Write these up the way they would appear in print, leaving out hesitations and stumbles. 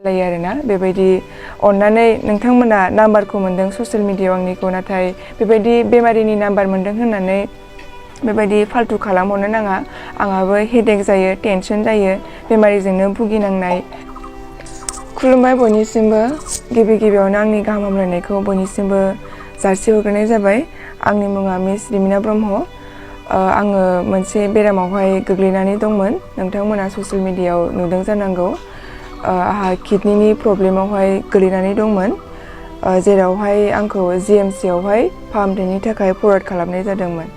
लायो आरोना बेबायदि अन्नानै नोंथांमोना नाम्बारखौ मोनदों ससियेल मिडियायाव आंनिखौ नाथाय बेबायदि बेमारिनि नाम्बार मोनदों होननानै बेबायदि फाल्तु खालामहरनो नाङा आंहाबो हेडेक जायो टेनसन जायो बेमारिजोंनो भुगिनांनाय खुलुमबाय बयनिसिमबो गिबियावनो आंनि गाहाम हामलायनायखौ बयनिसिमबो जासिहरग्रोनाय जाबाय आंनि मुङा मिस रिमिना ब्रह्म आङो मोनसे बेरामावहाय गोग्लैनानै दंमोन नोंथांमोना ससियेल मिडियायाव नुदों जानांगौ आहा किडनीनि प्रब्लेमावहाय गोलैनानै दंमोन जेरावहाय आंखौ जीएमसी आवहाय फाहामथायनि थाखाय फरवार्ड खालामनाय जादोंमोन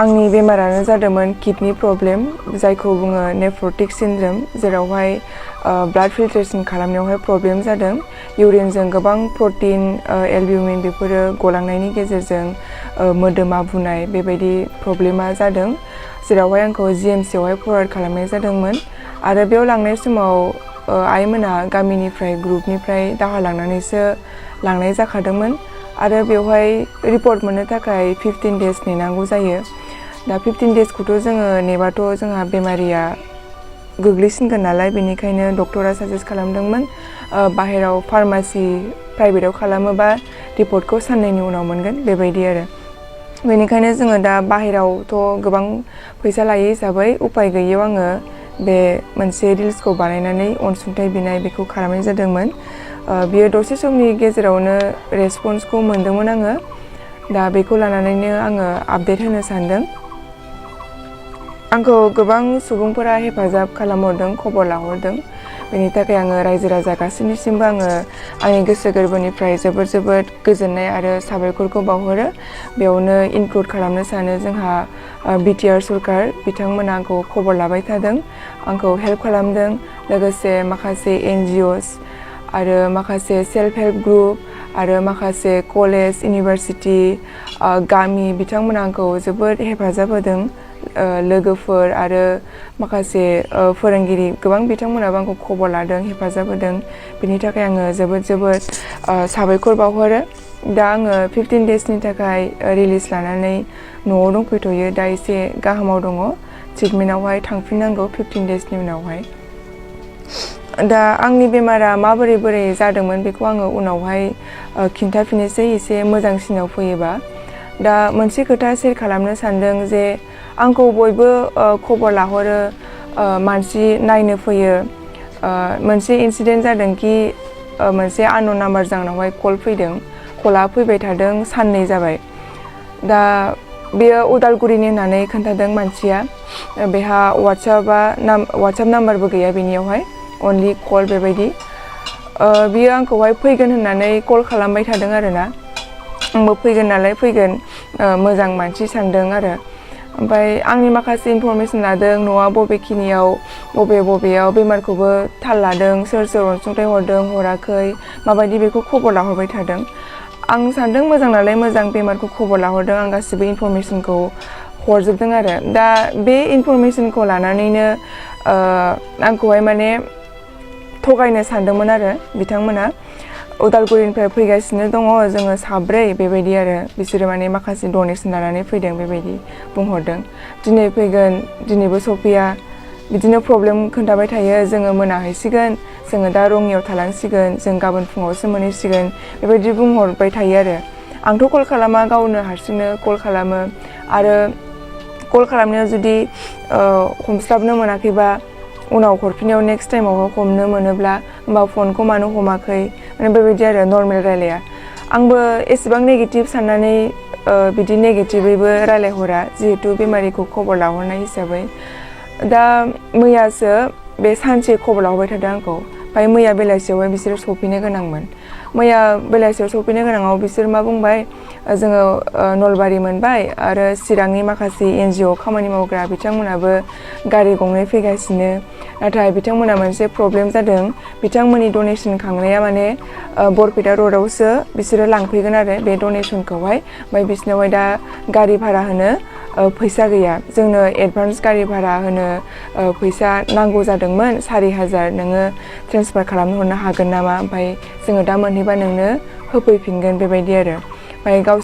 आंनि बेमारानो जादोंमोन किडनी प्रब्लेम जायखौ बुङो नेफ्रटिक सिन्ड्रम जेरावहाय ब्लाड फिल्ट्रेशन खालामनायावहाय प्रब्लेम जादों इउरिनजों गोबां प्रटिन एलब्यूमिन बेफोरो गलांनायनि गेजेरजों मोदोमा बुनाय बेबायदि प्रब्लेमा जादों जेरावहाय आंखौ जीएमसी आवहाय फरवार्ड खालामनाय जादोंमोन आरो बेयाव लांनाय समाव आइमोना गामिनिफ्राय ग्रुपनिफ्राय दाहा लांनानैसो लांनाय जाखादोंमोन आरो बेवहाय रिपर्ट मोननो थाखाय 15 डेज नेनांगौ जायो दा 15 डेजखौथ' जोङो नेबाथ' जोंहा बेमारिया गोग्लैसिनगोन नालाय बेनिखायनो डक्टरा साजेस्ट खालामदोंमोन बाहेराव फार्मासि प्राइभेटाव खालामोबा रिपर्टखौ साननैनि उनाव मोनगोन बेबायदि आरो बेनिखायनो जोङो दा बाहेरावथ' गोबां फैसा लायो हिसाबै उपाय गैयैयाव आङो बे मोनसे रिल्सखौ बानायनानै अनसुंथाइ बिनाय बेखौ खालामनाय जादोंमोन बियो दसे समनि गेजेरावनो रेसपन्सखौ मोनदोंमोन आङो दा बेखौ लानानैनो आङो आपडेट होनो सानदों आंखौ गोबां सुबुंफोरा हेफाजाब खालामहरदों खबर लाहरदों बेनि थाखाय आङो रायजो राजा गासैनिसिमबो आङो आंनि गोसो गोरबोनिफ्राय जोबोद गोजोननाय आरो साबायखरखौ बावहरो बेयावनो इनक्लुड खालामनो सानो जोंहा बिटिआर सरकार बिथांमोना आंखौ खबर लाबाय थादों आंखौ हेल्प खालामदों लोगोसे माखासे एनजिअस आरो माखासे सेल्फ हेल्प ग्रुप आरो माखासे कलेज इउनिभारसिटि गामि बिथांमोना आंखौ जोबोद हेफाजाब होदों लोगोफोर आरो माखासे फोरोंगिरि गोबां बिथांमोनाबो आंखौ खबर लादों हेफाजाब होदों बेनि थाखाय आङो जोबोद साबायखर बावहरो दा आङो 15 डेजनि थाखाय रिलिज लानानै न'आव दंफैथ'यो दा एसे गाहामाव दङ ट्रिटमेन्टआवहाय थांफिननांगौ 15 डेजनि उनावहाय दा आंनि बेमारा बोरै जादोंमोन बेखौ आङो उनावहाय खिन्थाफिननोसै एसे मोजांसिनाव फैयोबा दा मोनसे खोथा शेयार खालामनो सानदों जे आंखौ बयबो खबर लाहरो मानसि नायनो फैयो मोनसे इनसिडेन्ट जादों कि मोनसे आननोन नाम्बारजों आंनावहाय कल फैदों कला फैबाय थादों साननै जाबाय दा बेयो उदालगुरिनि होननानै खोन्थादों मानसिया बेहा वाट्सएप नाम्बारबो गैया बेनियावहाय अनलि कल बेबायदि बियो आंखौहाय फैगोन होननानै कल खालामबाय थादों आरोना आंबो फैगोन नालाय फैगोन मोजां मानसि सानदों आरो ओमफ्राय आंनि माखासे इनफरमेसन लादों न'आ बबेखिनियाव बबेयाव बेमारखौबो थाल लादों सोर अनसुंथाइ हरदों हराखै माबायदि बेखौ खबर लाहरबाय थादों आं सानदों मोजां नालाय मोजां बेमारखौ खबर लाहरदों आं गासिबो इनफरमेसनखौ हरजोबदों आरो दा बे इनफरमेसनखौ लानानैनो आंखौहाय माने थगायनो सानदोंमोन आरो बिथांमोना उदालगुरिनिफ्राय फैगासिनो दङ जोङो साब्रै बेबायदि आरो बिसोरो माने माखासे डनेसन लानानै फैदों बेबायदि बुंहरदों दिनै फैगोन दिनैबो सफैया बिदिनो प्रब्लेम खोन्थाबाय थायो जोङो मोनाहैसिगोन जोङो दा रङियाव थालांसिगोन जों गाबोन फुङावसो मोनहैसिगोन बेबायदि बुंहरबाय थायो आरो आंथ' कल खालामा गावनो हारसिंनो कल खालामो आरो कल खालामनायाव जुदि हमस्लाबनो मोनाखैबा उनाव हरफिननायाव नेक्स्ट टाइमाव हमनो मोनोब्ला होमबा फनखौ मानो हमाखै माने बेबायदि आरो नर्मेल रायलाया आंबो एसेबां नेगेटिभ साननानै बिदि नेगेटिभैबो रायलायहरा जिहेतु बेमारिखौ खबर लाहरनाय हिसाबै दा मैयासो बे सानसे खबर लाहरबाय थादों आंखौ ओमफ्राय मैया बेलासियावहाय बिसोरो सफैनो गोनांमोन मैया बेलासियाव सफैनो गोनाङाव बिसोर मा बुंबाय जोङो नलबारि मोनबाय आरो चिरांनि माखासे एनजिअ खामानि मावग्रा बिथांमोनाबो गारि गंनै फैगासिनो नाथाय बिथांमोना मोनसे प्रब्लेम जादों बिथांमोननि डनेसन खांनाया माने बरपेटा रडआवसो बिसोरो लांफैगोन आरो बे डनेसनखौहाय ओमफ्राय बिसोरनावहाय दा गारि भारा होनो फैसा गैया जोंनो एडभान्स गारि भारा होनो फैसा नांगौ जादोंमोन 4000 नोङो ट्रेन्सफार खालामनो हरनो हागोन नामा ओमफ्राय जोङो दा मोनहैबा नोंनो होफैफिनगोन बेबायदि आरो ओमफ्राय